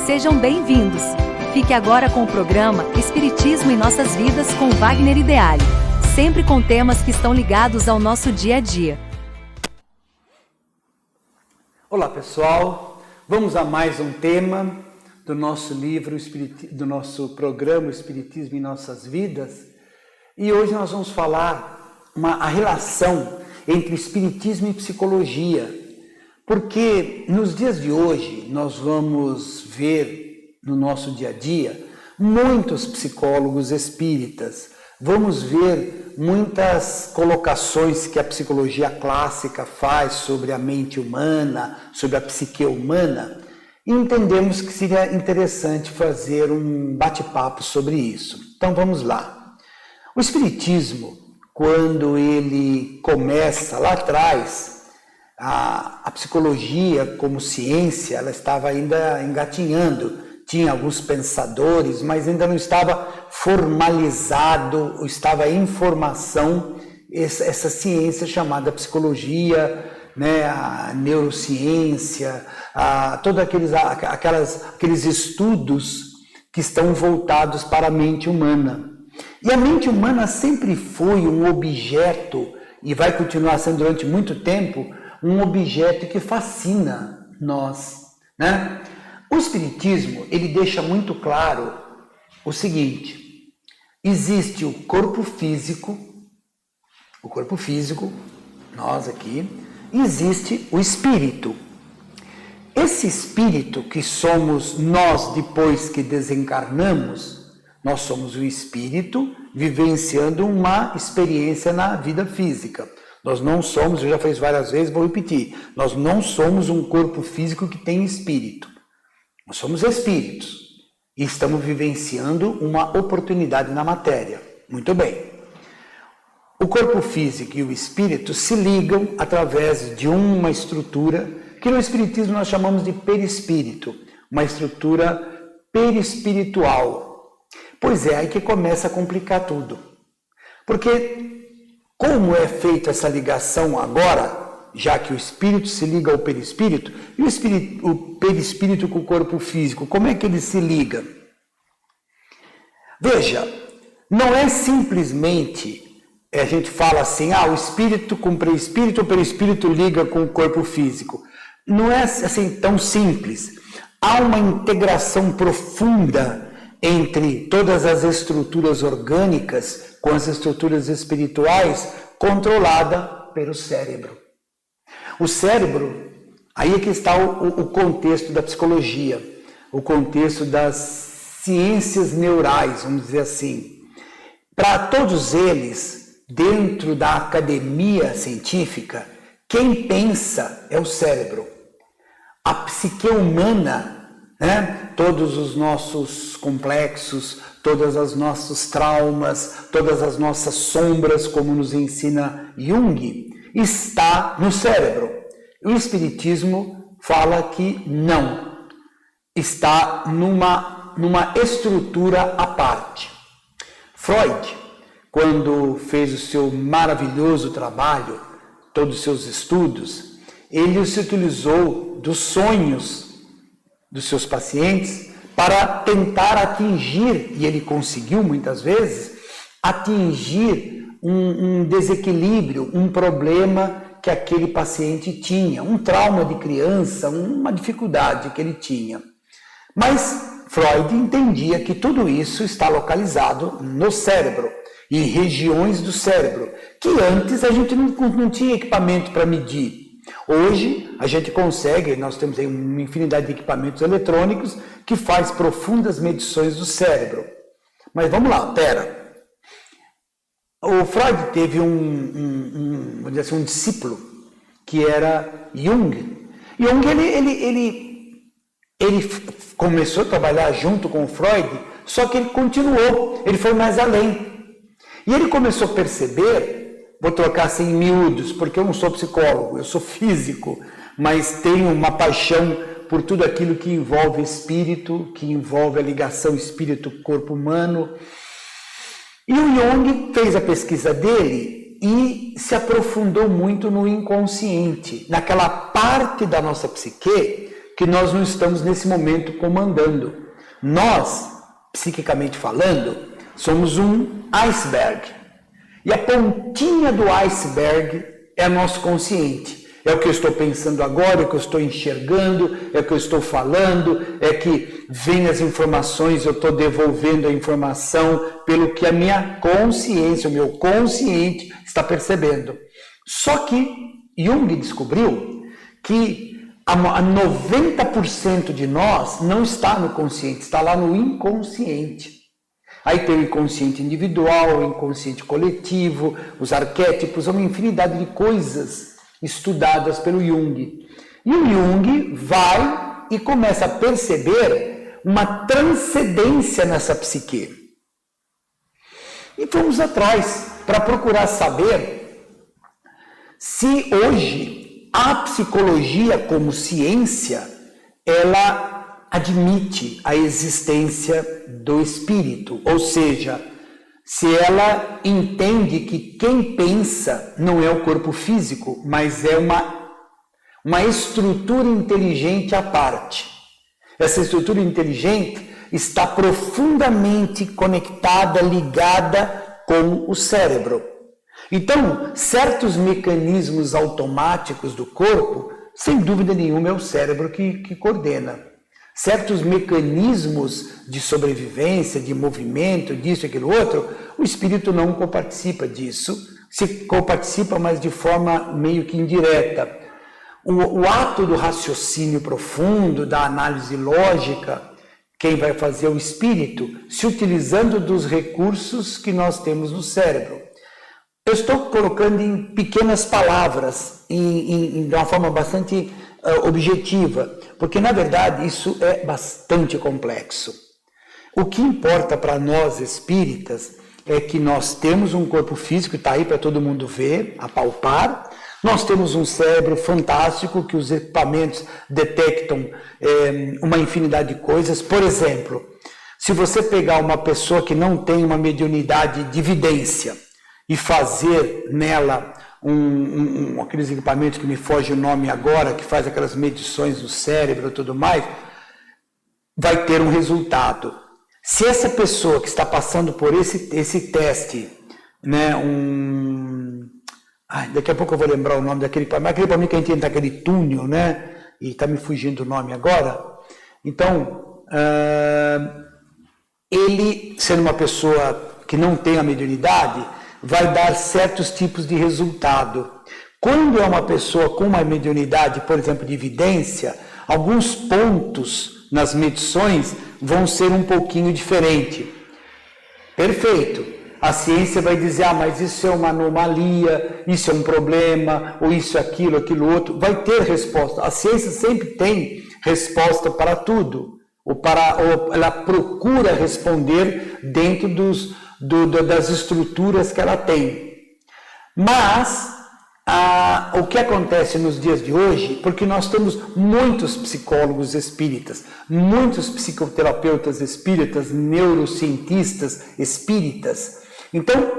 Sejam bem-vindos. Fique agora com o programa Espiritismo em Nossas Vidas com Wagner Ideale, sempre com temas que estão ligados ao nosso dia a dia. Olá pessoal, vamos a mais um tema do nosso livro, do nosso programa Espiritismo em Nossas Vidas. E hoje nós vamos falar a relação entre Espiritismo e Psicologia. Porque nos dias de hoje nós vamos ver no nosso dia a dia muitos psicólogos espíritas, vamos ver muitas colocações que a psicologia clássica faz sobre a mente humana, sobre a psique humana, e entendemos que seria interessante fazer um bate-papo sobre isso. Então vamos lá. O Espiritismo, quando ele começa lá atrás, a psicologia como ciência, ela estava ainda engatinhando, tinha alguns pensadores, mas ainda não estava formalizado, estava em formação essa ciência chamada psicologia, né, a neurociência, todos aqueles estudos que estão voltados para a mente humana. E a mente humana sempre foi um objeto, e vai continuar sendo durante muito tempo, um objeto que fascina nós, né? O Espiritismo, ele deixa muito claro o seguinte: existe o corpo físico, nós aqui, e existe o espírito. Esse espírito que somos nós depois que desencarnamos, nós somos o espírito vivenciando uma experiência na vida física. Nós não somos, eu já fiz várias vezes, vou repetir, nós não somos um corpo físico que tem espírito. Nós somos espíritos e estamos vivenciando uma oportunidade na matéria. Muito bem. O corpo físico e o espírito se ligam através de uma estrutura que no Espiritismo nós chamamos de perispírito, uma estrutura perispiritual. Pois é, aí que começa a complicar tudo. Porque como é feita essa ligação agora, já que o espírito se liga ao perispírito, e o perispírito com o corpo físico, como é que ele se liga? Veja, não é simplesmente, a gente fala assim, o espírito com o perispírito liga com o corpo físico. Não é assim tão simples. Há uma integração profunda entre todas as estruturas orgânicas com as estruturas espirituais, controlada pelo cérebro. O cérebro, aí é que está o contexto da psicologia, o contexto das ciências neurais, vamos dizer assim. Para todos eles, dentro da academia científica, quem pensa é o cérebro. A psique humana, né? Todos os nossos complexos, todos os nossos traumas, todas as nossas sombras, como nos ensina Jung, está no cérebro. O Espiritismo fala que não, está numa estrutura à parte. Freud, quando fez o seu maravilhoso trabalho, todos os seus estudos, ele se utilizou dos sonhos dos seus pacientes para tentar atingir, e ele conseguiu muitas vezes, atingir um desequilíbrio, um problema que aquele paciente tinha, um trauma de criança, uma dificuldade que ele tinha. Mas Freud entendia que tudo isso está localizado no cérebro, em regiões do cérebro, que antes a gente não tinha equipamento para medir. Hoje a gente consegue, nós temos aí uma infinidade de equipamentos eletrônicos que faz profundas medições do cérebro. Mas vamos lá, O Freud teve vamos dizer assim, um discípulo que era Jung. Jung ele começou a trabalhar junto com o Freud, só que ele continuou, ele foi mais além. E ele começou a perceber, vou trocar assim em miúdos, porque eu não sou psicólogo, eu sou físico, mas tenho uma paixão por tudo aquilo que envolve espírito, que envolve a ligação espírito-corpo humano. E o Jung fez a pesquisa dele e se aprofundou muito no inconsciente, naquela parte da nossa psique que nós não estamos nesse momento comandando. Nós, psiquicamente falando, somos um iceberg. E a pontinha do iceberg é o nosso consciente. É o que eu estou pensando agora, é o que eu estou enxergando, é o que eu estou falando, é que vem as informações, eu estou devolvendo a informação pelo que a minha consciência, o meu consciente está percebendo. Só que Jung descobriu que a 90% de nós não está no consciente, está lá no inconsciente. Aí tem o inconsciente individual, o inconsciente coletivo, os arquétipos, uma infinidade de coisas estudadas pelo Jung. E o Jung vai e começa a perceber uma transcendência nessa psique. E fomos atrás para procurar saber se hoje a psicologia como ciência, ela admite a existência do espírito, ou seja, se ela entende que quem pensa não é o corpo físico, mas é uma estrutura inteligente à parte. Essa estrutura inteligente está profundamente conectada, ligada com o cérebro. Então, certos mecanismos automáticos do corpo, sem dúvida nenhuma, é o cérebro que coordena. Certos mecanismos de sobrevivência, de movimento, disso e aquilo outro, o espírito não coparticipa disso, se coparticipa, mas de forma meio que indireta. O ato do raciocínio profundo, da análise lógica, quem vai fazer é o espírito, se utilizando dos recursos que nós temos no cérebro. Eu estou colocando em pequenas palavras, de uma forma bastante objetiva, porque na verdade isso é bastante complexo. O que importa para nós espíritas é que nós temos um corpo físico, está aí para todo mundo ver, apalpar. Nós temos um cérebro fantástico que os equipamentos detectam uma infinidade de coisas. Por exemplo, se você pegar uma pessoa que não tem uma mediunidade de vidência e fazer nela aqueles equipamentos que me foge o nome agora, que faz aquelas medições do cérebro e tudo mais, vai ter um resultado. Se essa pessoa que está passando por esse teste, né, daqui a pouco eu vou lembrar o nome daquele equipamento, aquele equipamento que a gente entra naquele túnel, né, e está me fugindo o nome agora. Então, ele, sendo uma pessoa que não tem a mediunidade, vai dar certos tipos de resultado. Quando é uma pessoa com uma mediunidade, por exemplo, de evidência, alguns pontos nas medições vão ser um pouquinho diferentes. Perfeito. A ciência vai dizer, mas isso é uma anomalia, isso é um problema, ou isso é aquilo, aquilo outro. Vai ter resposta. A ciência sempre tem resposta para tudo. Ou ela procura responder dentro das estruturas que ela tem. Mas o que acontece nos dias de hoje, porque nós temos muitos psicólogos espíritas, muitos psicoterapeutas espíritas, neurocientistas espíritas. Então,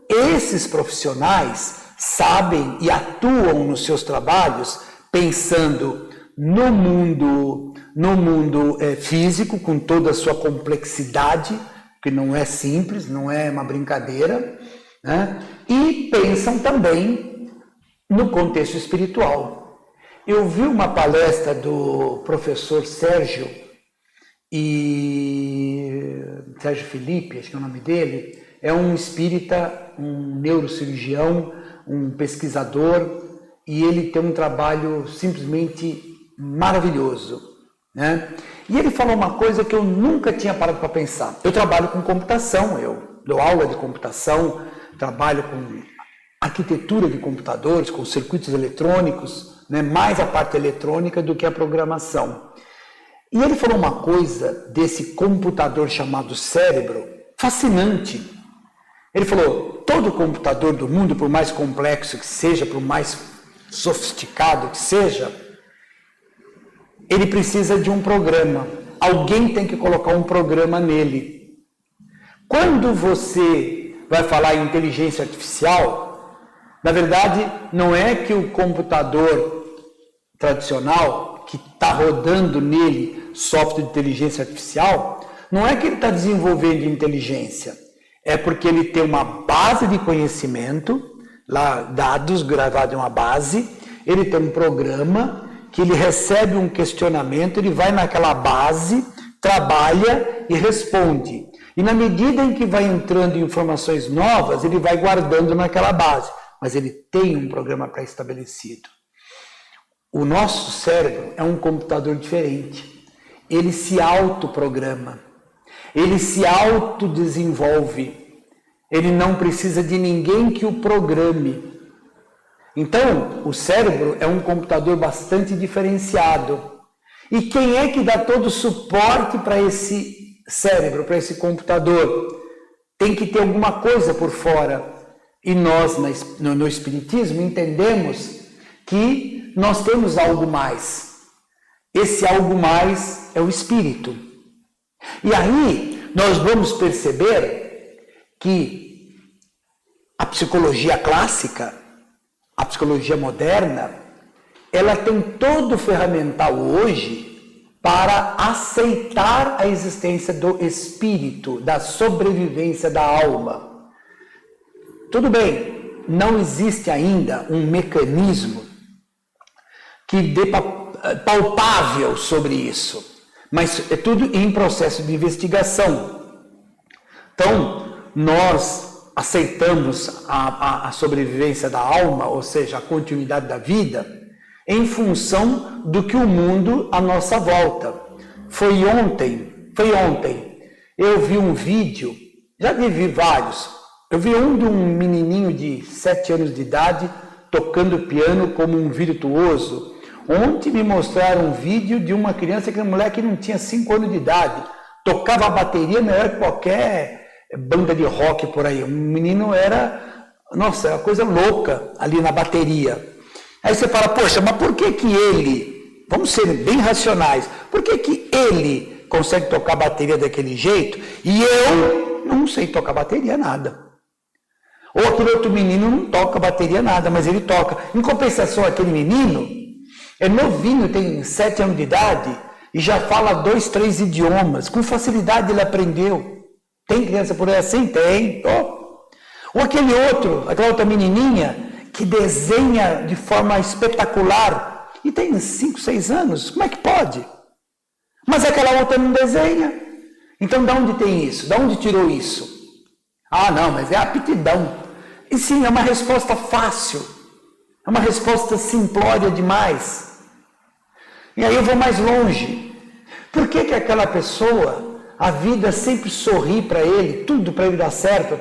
esses profissionais sabem e atuam nos seus trabalhos pensando no mundo físico, com toda a sua complexidade, que não é simples, não é uma brincadeira, né? E pensam também no contexto espiritual. Eu vi uma palestra do professor Sérgio Felipe, acho que é o nome dele, é um espírita, um neurocirurgião, um pesquisador, e ele tem um trabalho simplesmente maravilhoso, né? E ele falou uma coisa que eu nunca tinha parado para pensar. Eu trabalho com computação, eu dou aula de computação, trabalho com arquitetura de computadores, com circuitos eletrônicos, né? Mais a parte eletrônica do que a programação. E ele falou uma coisa desse computador chamado cérebro, fascinante. Ele falou, todo computador do mundo, por mais complexo que seja, por mais sofisticado que seja, ele precisa de um programa. Alguém tem que colocar um programa nele. Quando você vai falar em inteligência artificial, na verdade, não é que o computador tradicional que está rodando nele software de inteligência artificial, não é que ele está desenvolvendo inteligência, é porque ele tem uma base de conhecimento, lá dados gravados em uma base, ele tem um programa que ele recebe um questionamento, ele vai naquela base, trabalha e responde. E na medida em que vai entrando informações novas, ele vai guardando naquela base, mas ele tem um programa pré-estabelecido. O nosso cérebro é um computador diferente. Ele se autoprograma, ele se autodesenvolve, ele não precisa de ninguém que o programe. Então, o cérebro é um computador bastante diferenciado. E quem é que dá todo o suporte para esse cérebro, para esse computador? Tem que ter alguma coisa por fora. E nós, no Espiritismo, entendemos que nós temos algo mais. Esse algo mais é o Espírito. E aí, nós vamos perceber que a psicologia clássica, a psicologia moderna, ela tem todo o ferramental hoje para aceitar a existência do espírito, da sobrevivência da alma. Tudo bem, não existe ainda um mecanismo que dê palpável sobre isso, mas é tudo em processo de investigação. Então, nós aceitamos a sobrevivência da alma, ou seja, a continuidade da vida, em função do que o mundo à nossa volta. Foi ontem, eu vi um vídeo, já vi vários, eu vi um de um menininho de 7 anos de idade tocando piano como um virtuoso. Ontem me mostraram um vídeo de uma criança, aquele moleque que não tinha 5 anos de idade, tocava a bateria melhor que qualquer banda de rock por aí. O menino era, nossa, uma coisa louca ali na bateria. Aí você fala, poxa, mas por que ele, vamos ser bem racionais, por que ele consegue tocar bateria daquele jeito e eu não sei tocar bateria nada? Ou aquele outro menino não toca bateria nada, mas ele toca. Em compensação, aquele menino é novinho, tem 7 anos de idade e já fala 2, 3 idiomas. Com facilidade ele aprendeu. Tem criança por aí assim? Tem. Ou aquele outro, aquela outra menininha que desenha de forma espetacular e tem 5, 6 anos. Como é que pode? Mas aquela outra não desenha. Então, de onde tem isso? De onde tirou isso? Ah, não, mas é aptidão. E sim, é uma resposta fácil. É uma resposta simplória demais. E aí eu vou mais longe. Por que aquela pessoa, a vida sempre sorri para ele, tudo para ele dar certo?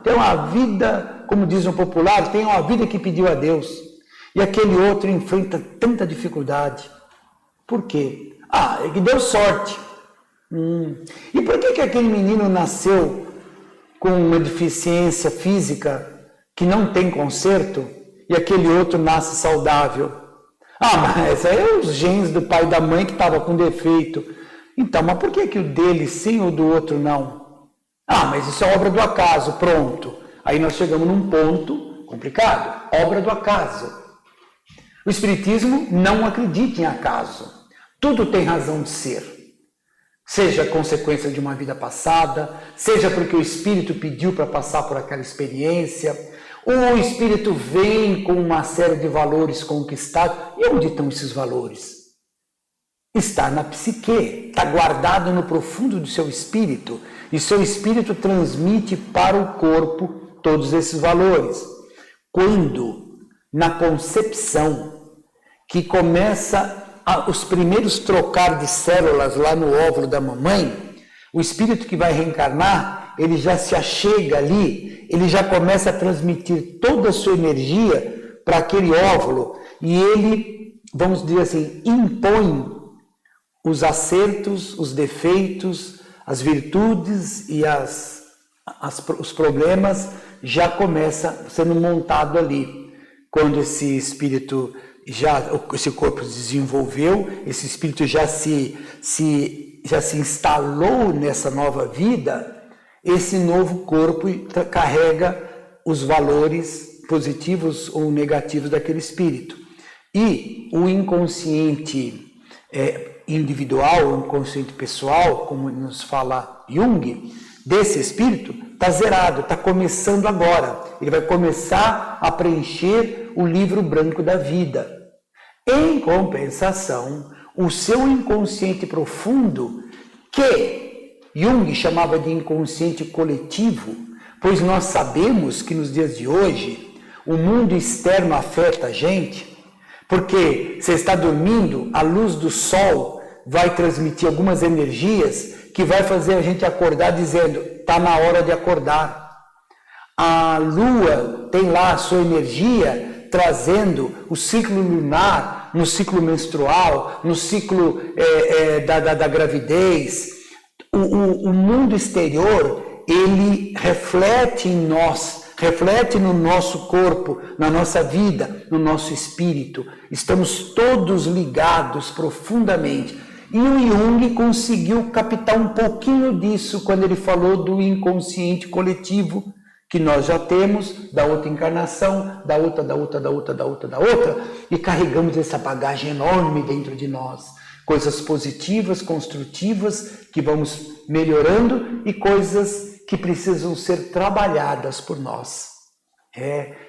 Tem uma vida, como diz o popular, tem uma vida que pediu a Deus. E aquele outro enfrenta tanta dificuldade. Por quê? Ah, é que deu sorte. E por que aquele menino nasceu com uma deficiência física que não tem conserto e aquele outro nasce saudável? Ah, mas aí é os genes do pai e da mãe que estavam com defeito. Então, mas por que o dele sim ou do outro não? Ah, mas isso é obra do acaso, pronto. Aí nós chegamos num ponto complicado, obra do acaso. O Espiritismo não acredita em acaso. Tudo tem razão de ser. Seja consequência de uma vida passada, seja porque o Espírito pediu para passar por aquela experiência, o Espírito vem com uma série de valores conquistados. E onde estão esses valores? Está na psique, está guardado no profundo do seu espírito, e seu espírito transmite para o corpo todos esses valores. Quando, na concepção, que começa os primeiros trocar de células lá no óvulo da mamãe, o espírito que vai reencarnar, ele já se achega ali, ele já começa a transmitir toda a sua energia para aquele óvulo, e ele, vamos dizer assim, impõe os acertos, os defeitos, as virtudes e os problemas já começa sendo montado ali. Quando esse espírito, esse corpo se desenvolveu, esse espírito já se instalou nessa nova vida, esse novo corpo carrega os valores positivos ou negativos daquele espírito. E o inconsciente individual, um inconsciente pessoal, como nos fala Jung, desse espírito, está zerado, está começando agora. Ele vai começar a preencher o livro branco da vida. Em compensação, o seu inconsciente profundo, que Jung chamava de inconsciente coletivo, pois nós sabemos que nos dias de hoje o mundo externo afeta a gente, porque você está dormindo, a luz do sol vai transmitir algumas energias que vai fazer a gente acordar dizendo, está na hora de acordar. A lua tem lá a sua energia trazendo o ciclo lunar, no ciclo menstrual, no ciclo da gravidez. O mundo exterior, ele reflete em nós, reflete no nosso corpo, na nossa vida, no nosso espírito. Estamos todos ligados profundamente. E o Jung conseguiu captar um pouquinho disso quando ele falou do inconsciente coletivo, que nós já temos, da outra encarnação, da outra, e carregamos essa bagagem enorme dentro de nós. Coisas positivas, construtivas, que vamos melhorando, e coisas que precisam ser trabalhadas por nós.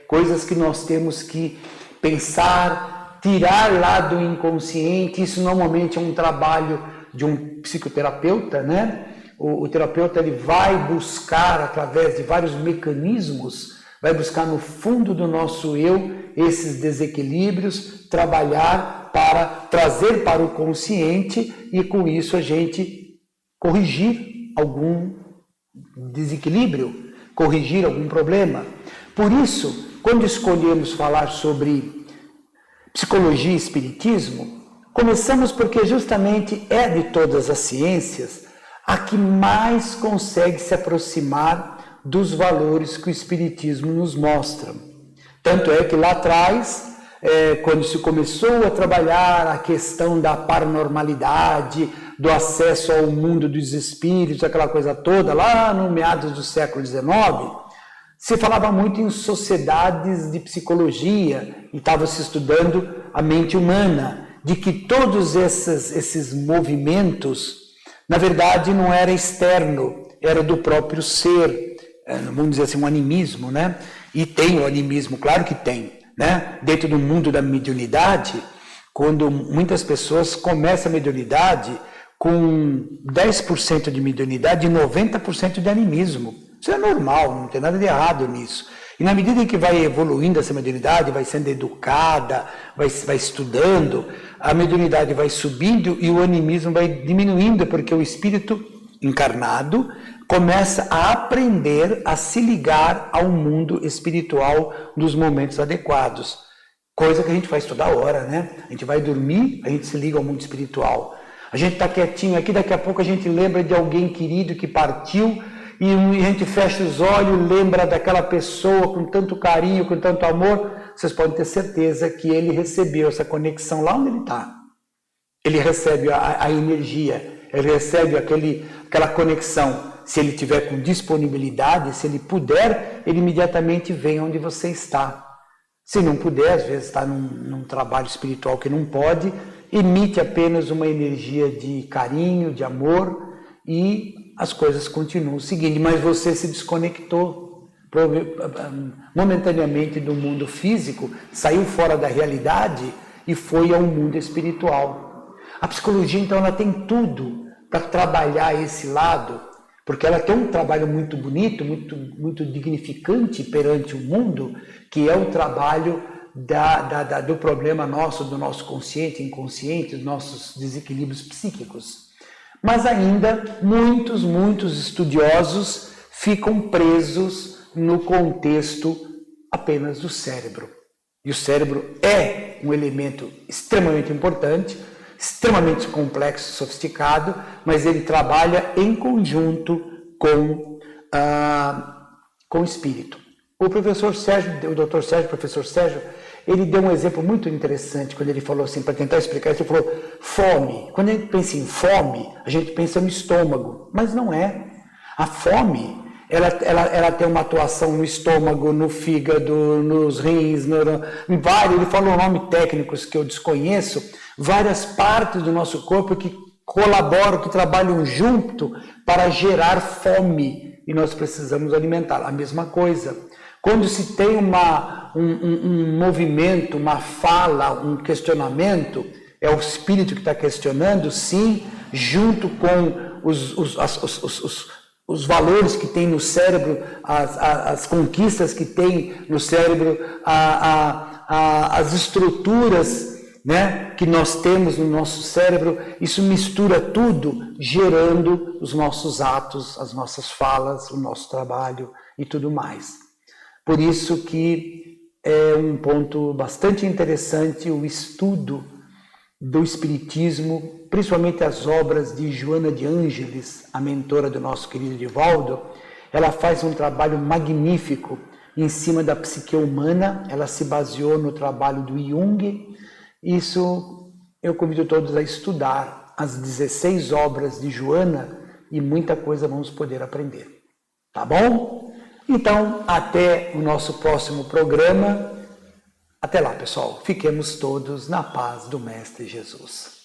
Coisas que nós temos que pensar, tirar lá do inconsciente. Isso normalmente é um trabalho de um psicoterapeuta, né? O terapeuta, ele vai buscar, através de vários mecanismos, vai buscar no fundo do nosso eu esses desequilíbrios, trabalhar para trazer para o consciente e com isso a gente corrigir algum desequilíbrio, corrigir algum problema. Por isso, quando escolhemos falar sobre psicologia e espiritismo, começamos porque justamente é de todas as ciências a que mais consegue se aproximar dos valores que o espiritismo nos mostra. Tanto é que lá atrás, quando se começou a trabalhar a questão da paranormalidade, do acesso ao mundo dos espíritos, aquela coisa toda, lá no meados do século XIX, se falava muito em sociedades de psicologia e estava se estudando a mente humana, de que todos esses movimentos, na verdade, não era externo, era do próprio ser, vamos dizer assim, um animismo, né? E tem o animismo, claro que tem, né? Dentro do mundo da mediunidade, quando muitas pessoas começam a mediunidade com 10% de mediunidade e 90% de animismo. Isso é normal, não tem nada de errado nisso. E na medida em que vai evoluindo essa mediunidade, vai sendo educada, vai estudando, a mediunidade vai subindo e o animismo vai diminuindo, porque o espírito encarnado começa a aprender a se ligar ao mundo espiritual nos momentos adequados. Coisa que a gente faz toda hora, né? A gente vai dormir, a gente se liga ao mundo espiritual. A gente está quietinho aqui, daqui a pouco a gente lembra de alguém querido que partiu, e a gente fecha os olhos, lembra daquela pessoa com tanto carinho, com tanto amor. Vocês podem ter certeza que ele recebeu essa conexão lá onde ele está. Ele recebe a energia, ele recebe aquela conexão. Se ele tiver com disponibilidade, se ele puder, ele imediatamente vem onde você está. Se não puder, às vezes está num trabalho espiritual que não pode, emite apenas uma energia de carinho, de amor, e as coisas continuam seguindo, mas você se desconectou momentaneamente do mundo físico, saiu fora da realidade e foi ao mundo espiritual. A psicologia, então, ela tem tudo para trabalhar esse lado, porque ela tem um trabalho muito bonito, muito dignificante perante o mundo, que é o trabalho do problema nosso, do nosso consciente, inconsciente, dos nossos desequilíbrios psíquicos. Mas ainda muitos estudiosos ficam presos no contexto apenas do cérebro. E o cérebro é um elemento extremamente importante, extremamente complexo e sofisticado, mas ele trabalha em conjunto com o espírito. O professor Sérgio, o doutor Sérgio, professor Sérgio, ele deu um exemplo muito interessante quando ele falou assim, para tentar explicar isso, ele falou fome. Quando a gente pensa em fome, a gente pensa no estômago, mas não é. A fome ela tem uma atuação no estômago, no fígado, nos rins, em vários, ele falou nomes técnicos que eu desconheço, várias partes do nosso corpo que colaboram, que trabalham junto para gerar fome e nós precisamos alimentar. A mesma coisa, quando se tem um movimento, uma fala, um questionamento, é o espírito que está questionando, sim, junto com os valores que tem no cérebro, as conquistas que tem no cérebro, as estruturas, né, que nós temos no nosso cérebro, isso mistura tudo, gerando os nossos atos, as nossas falas, o nosso trabalho e tudo mais. Por isso que é um ponto bastante interessante o estudo do Espiritismo, principalmente as obras de Joana de Ângeles, a mentora do nosso querido Divaldo. Ela faz um trabalho magnífico em cima da psique humana, ela se baseou no trabalho do Jung. Isso eu convido todos a estudar as 16 obras de Joana e muita coisa vamos poder aprender. Tá bom? Então, até o nosso próximo programa. Até lá, pessoal. Fiquemos todos na paz do Mestre Jesus.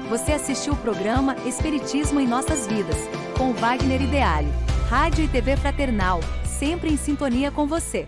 Você assistiu o programa Espiritismo em Nossas Vidas, com Wagner Ideale. Rádio e TV Fraternal, sempre em sintonia com você.